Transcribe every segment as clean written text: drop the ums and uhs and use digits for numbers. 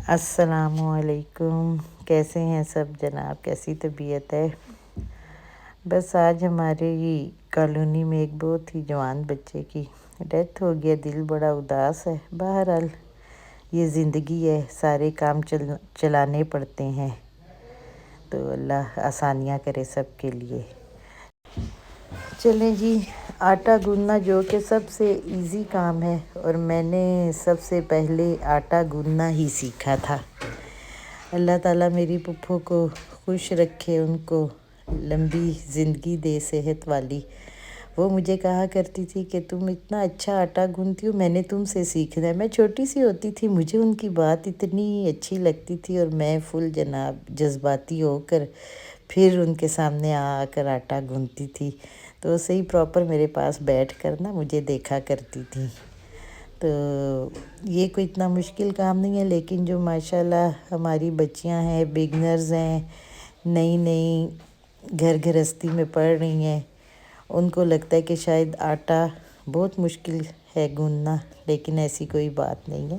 السلام علیکم، کیسے ہیں سب جناب؟ کیسی طبیعت ہے؟ بس آج ہمارے ہی کالونی میں ایک بہت ہی جوان بچے کی ڈیتھ ہو گیا، دل بڑا اداس ہے۔ بہرحال یہ زندگی ہے، سارے کام چلانے پڑتے ہیں، تو اللہ آسانیاں کرے سب کے لیے۔ چلیں جی، آٹا گوندنا جو کہ سب سے ایزی کام ہے، اور میں نے سب سے پہلے آٹا گوندنا ہی سیکھا تھا۔ اللہ تعالیٰ میری پھپھو کو خوش رکھے، ان کو لمبی زندگی دے، صحت والی۔ وہ مجھے کہا کرتی تھی کہ تم اتنا اچھا آٹا گوندتی ہو، میں نے تم سے سیکھنا ہے۔ میں چھوٹی سی ہوتی تھی، مجھے ان کی بات اتنی اچھی لگتی تھی، اور میں فل جناب جذباتی ہو کر پھر ان کے سامنے آ کر آٹا گوندتی تھی، تو اسے ہی پراپر میرے پاس بیٹھ کر نا مجھے دیکھا کرتی تھی۔ تو یہ کوئی اتنا مشکل کام نہیں ہے، لیکن جو ماشاءاللہ ہماری بچیاں ہیں، بگنرز ہیں، نئی نئی گھر گھرستی میں پڑھ رہی ہیں، ان کو لگتا ہے کہ شاید آٹا بہت مشکل ہے گوندنا، لیکن ایسی کوئی بات نہیں ہے۔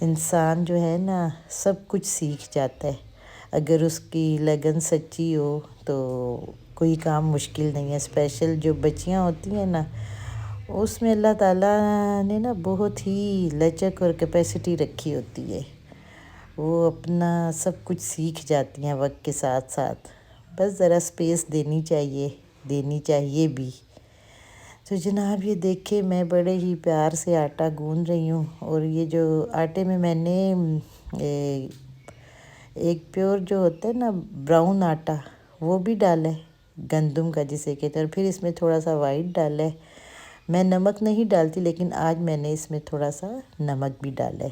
انسان جو ہے نا سب کچھ سیکھ جاتا ہے، اگر اس کی لگن سچی ہو تو کوئی کام مشکل نہیں ہے۔ اسپیشل جو بچیاں ہوتی ہیں نا، اس میں اللہ تعالیٰ نے نا بہت ہی لچک اور کیپیسٹی رکھی ہوتی ہے، وہ اپنا سب کچھ سیکھ جاتی ہیں وقت کے ساتھ ساتھ، بس ذرا اسپیس دینی چاہیے بھی۔ تو جناب یہ دیکھیں، میں بڑے ہی پیار سے آٹا گوندھ رہی ہوں، اور یہ جو آٹے میں نے ایک پیور جو ہوتا ہے نا براؤن آٹا، وہ بھی ڈالا ہے، گندم کا جسے کہتے ہیں، اور پھر اس میں تھوڑا سا وائٹ ڈالا ہے۔ میں نمک نہیں ڈالتی، لیکن آج میں نے اس میں تھوڑا سا نمک بھی ڈالا ہے،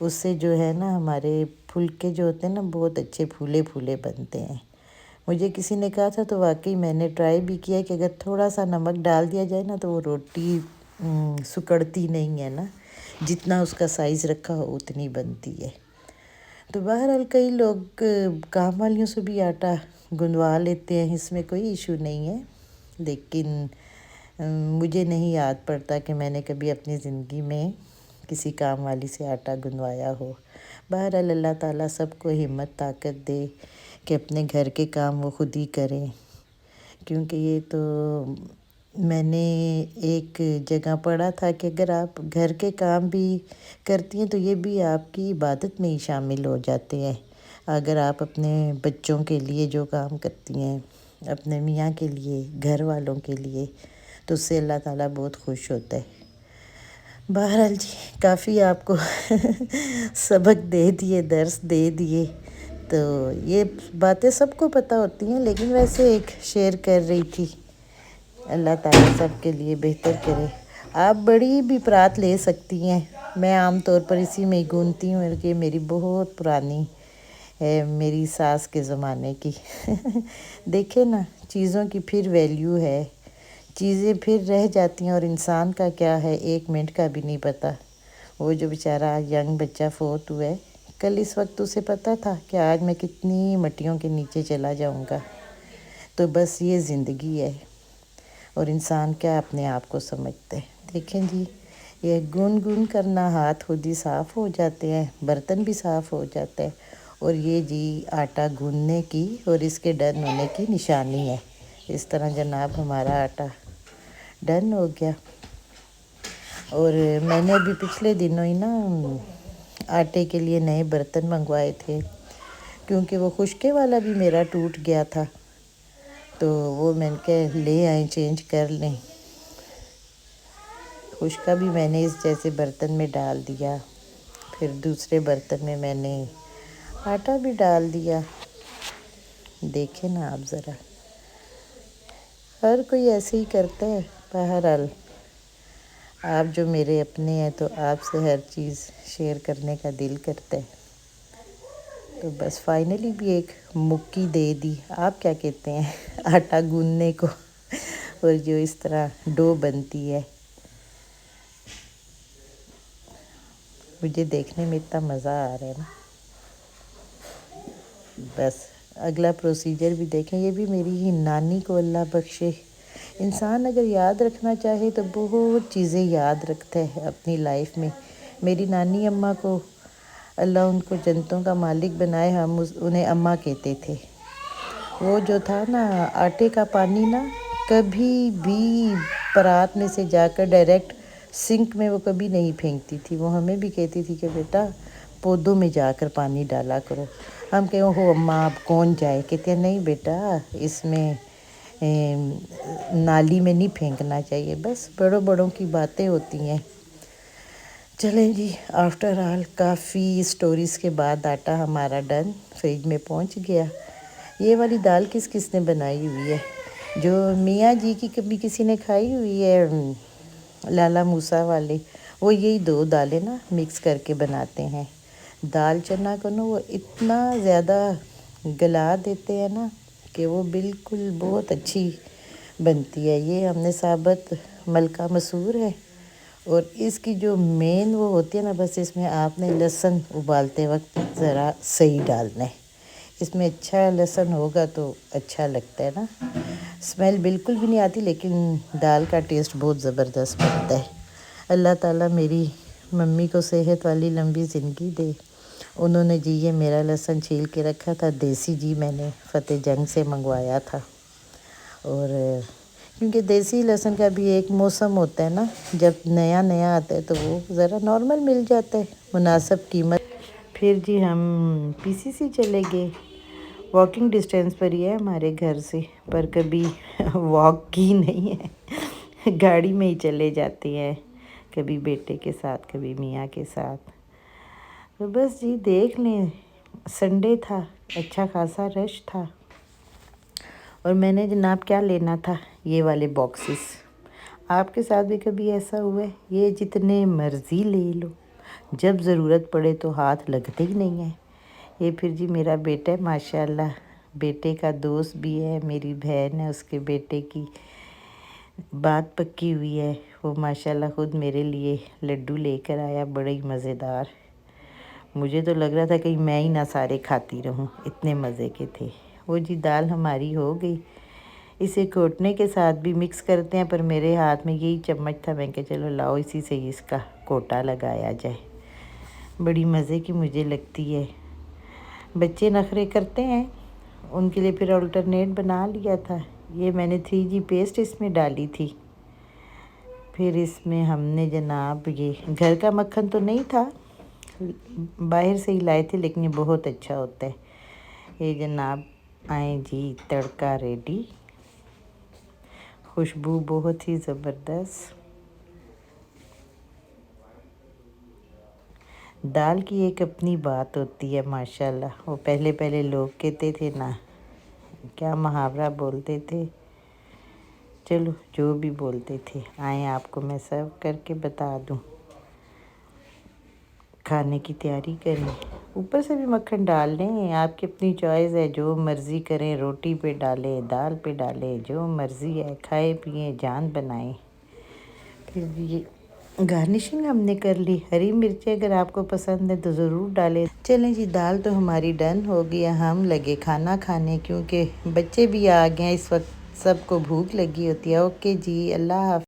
اس سے جو ہے نا ہمارے پھلکے جو ہوتے ہیں نا بہت اچھے پھولے پھولے بنتے ہیں۔ مجھے کسی نے کہا تھا، تو واقعی میں نے ٹرائی بھی کیا کہ اگر تھوڑا سا نمک ڈال دیا جائے نا تو وہ روٹی سکڑتی نہیں ہے نا، جتنا اس کا سائز رکھا ہو اتنی بنتی ہے۔ تو بہرحال کئی لوگ کام والیوں سے بھی آٹا گندوا لیتے ہیں، اس میں کوئی ایشو نہیں ہے، لیکن مجھے نہیں یاد پڑتا کہ میں نے کبھی اپنی زندگی میں کسی کام والی سے آٹا گندوایا ہو۔ بہرحال اللہ تعالیٰ سب کو ہمت طاقت دے کہ اپنے گھر کے کام وہ خود ہی کریں، کیونکہ یہ تو میں نے ایک جگہ پڑھا تھا کہ اگر آپ گھر کے کام بھی کرتی ہیں تو یہ بھی آپ کی عبادت میں ہی شامل ہو جاتے ہیں۔ اگر آپ اپنے بچوں کے لیے جو کام کرتی ہیں، اپنے میاں کے لیے، گھر والوں کے لیے، تو اس سے اللہ تعالیٰ بہت خوش ہوتا ہے۔ بہرحال جی، کافی آپ کو سبق دے دیے، درس دے دیے، تو یہ باتیں سب کو پتہ ہوتی ہیں، لیکن ویسے ایک شیئر کر رہی تھی۔ اللہ تعالیٰ سب کے لیے بہتر کرے۔ آپ بڑی بھی پرات لے سکتی ہیں، میں عام طور پر اسی میں ہی گونتی ہوں، کہ میری بہت پرانی ہے، میری ساس کے زمانے کی۔ دیکھیں نا، چیزوں کی پھر ویلیو ہے، چیزیں پھر رہ جاتی ہیں، اور انسان کا کیا ہے، 1 منٹ کا بھی نہیں پتہ۔ وہ جو بیچارہ ینگ بچہ فوت ہوا ہے، کل اس وقت اسے پتہ تھا کہ آج میں کتنی مٹیوں کے نیچے چلا جاؤں گا۔ تو بس یہ زندگی ہے، اور انسان کیا اپنے آپ کو سمجھتا ہے۔ دیکھیں جی، یہ گون کرنا، ہاتھ خود ہی صاف ہو جاتے ہیں، برتن بھی صاف ہو جاتا ہے، اور یہ جی آٹا گوندنے کی اور اس کے ڈن ہونے کی نشانی ہے۔ اس طرح جناب ہمارا آٹا ڈن ہو گیا، اور میں نے ابھی پچھلے دنوں ہی نا آٹے کے لیے نئے برتن منگوائے تھے، کیونکہ وہ خشکے والا بھی میرا ٹوٹ گیا تھا، تو وہ میں نے کہا لے آئیں، چینج کر لیں۔ خشکا بھی میں نے اس جیسے برتن میں ڈال دیا، پھر دوسرے برتن میں میں نے آٹا بھی ڈال دیا۔ دیکھیں نا آپ ذرا، ہر کوئی ایسے ہی کرتا ہے۔ بہرحال آپ جو میرے اپنے ہیں، تو آپ سے ہر چیز شیئر کرنے کا دل کرتا ہے، تو بس فائنلی بھی ایک مکی دے دی، آپ کیا کہتے ہیں، آٹا گوندنے کو، اور جو اس طرح ڈو بنتی ہے۔ مجھے دیکھنے میں اتنا مزہ آ رہا ہے نا، بس اگلا پروسیجر بھی دیکھیں۔ یہ بھی میری ہی نانی کو اللہ بخشے، انسان اگر یاد رکھنا چاہے تو بہت چیزیں یاد رکھتا ہے اپنی لائف میں۔ میری نانی اماں کو اللہ ان کو جنتوں کا مالک بنائے، ہم انہیں اماں کہتے تھے۔ وہ جو تھا نا آٹے کا پانی نا، کبھی بھی پرات میں سے جا کر ڈائریکٹ سنک میں وہ کبھی نہیں پھینکتی تھی۔ وہ ہمیں بھی کہتی تھی کہ بیٹا پودوں میں جا کر پانی ڈالا کرو۔ ہم کہیں ہو اماں اب کون جائے؟ کہتے ہیں نہیں بیٹا اس میں نالی میں نہیں پھینکنا چاہیے۔ بس بڑوں بڑوں کی باتیں ہوتی ہیں۔ چلیں جی، آفٹر آل کافی سٹوریز کے بعد آٹا ہمارا ڈن فریج میں پہنچ گیا۔ یہ والی دال کس کس نے بنائی ہوئی ہے؟ جو میاں جی کی کبھی کسی نے کھائی ہوئی ہے لالا موسیٰ والے، وہ یہی دو دالیں نا مکس کر کے بناتے ہیں۔ دال چنا کو نا وہ اتنا زیادہ گلا دیتے ہیں نا کہ وہ بالکل بہت اچھی بنتی ہے۔ یہ ہم نے ثابت ملکہ مسور ہے، اور اس کی جو مین وہ ہوتی ہے نا، بس اس میں آپ نے لہسن ابالتے وقت ذرا صحیح ڈالنا ہے۔ اس میں اچھا لہسن ہوگا تو اچھا لگتا ہے نا، اسمیل بالکل بھی نہیں آتی، لیکن دال کا ٹیسٹ بہت زبردست بنتا ہے۔ اللہ تعالیٰ میری ممی کو صحت والی لمبی زندگی دے۔ انہوں نے جی یہ میرا لہسن چھیل کے رکھا تھا، دیسی جی میں نے فتح جنگ سے منگوایا تھا، اور کیونکہ دیسی لہسن کا بھی ایک موسم ہوتا ہے نا، جب نیا نیا آتا ہے تو وہ ذرا نارمل مل جاتا ہے، مناسب قیمت۔ پھر جی ہم پی سی سی چلے گئے، واکنگ ڈسٹینس پر ہی ہے ہمارے گھر سے، پر کبھی واک کی نہیں ہے، گاڑی میں ہی چلے جاتے ہیں، کبھی بیٹے کے ساتھ کبھی میاں کے ساتھ۔ تو بس جی دیکھ لیں، سنڈے تھا، اچھا خاصا رش تھا، اور میں نے جناب کیا لینا تھا، یہ والے باکسز۔ آپ کے ساتھ بھی کبھی ایسا ہوا ہے؟ یہ جتنے مرضی لے لو، جب ضرورت پڑے تو ہاتھ لگتے ہی نہیں ہیں۔ یہ پھر جی میرا بیٹا ہے ماشاءاللہ، بیٹے کا دوست بھی ہے، میری بہن ہے، اس کے بیٹے کی بات پکی ہوئی ہے، وہ ماشاءاللہ خود میرے لیے لڈو لے کر آیا، بڑے ہی مزیدار۔ مجھے تو لگ رہا تھا کہ میں ہی نہ سارے کھاتی رہوں، اتنے مزے کے تھے وہ جی۔ دال ہماری ہو گئی، اسے کوٹنے کے ساتھ بھی مکس کرتے ہیں، پر میرے ہاتھ میں یہی چمچ تھا، میں کہ چلو لاؤ اسی سے ہی اس کا کوٹا لگایا جائے، بڑی مزے کی مجھے لگتی ہے۔ بچے نخرے کرتے ہیں، ان کے لیے پھر الٹرنیٹ بنا لیا تھا۔ یہ میں نے 3G پیسٹ اس میں ڈالی تھی، پھر اس میں ہم نے جناب یہ گھر کا مکھن تو نہیں تھا، باہر سے ہی لائے تھے، لیکن یہ بہت اچھا ہوتا ہے۔ یہ جناب آئیں جی تڑکا ریڈی، خوشبو بہت ہی زبردست۔ دال کی ایک اپنی بات ہوتی ہے ماشاءاللہ، وہ پہلے لوگ کہتے تھے نا، کیا محاورہ بولتے تھے، چلو جو بھی بولتے تھے، آئیں آپ کو میں سرو کر کے بتا دوں۔ کھانے کی تیاری کریں، اوپر سے بھی مکھن ڈال لیں، آپ کی اپنی چوائس ہے، جو مرضی کریں، روٹی پہ ڈالیں، دال پہ ڈالیں، جو مرضی ہے، کھائیں پئیں جان بنائیں۔ پھر یہ گارنشنگ ہم نے کر لی، ہری مرچیں اگر آپ کو پسند ہے تو ضرور ڈالیں۔ چلیں جی دال تو ہماری ڈن ہو گیا، ہم لگے کھانا کھانے، کیونکہ بچے بھی آ گئے ہیں، اس وقت سب کو بھوک لگی ہوتی ہے۔ اوکے جی، اللہ حافظ۔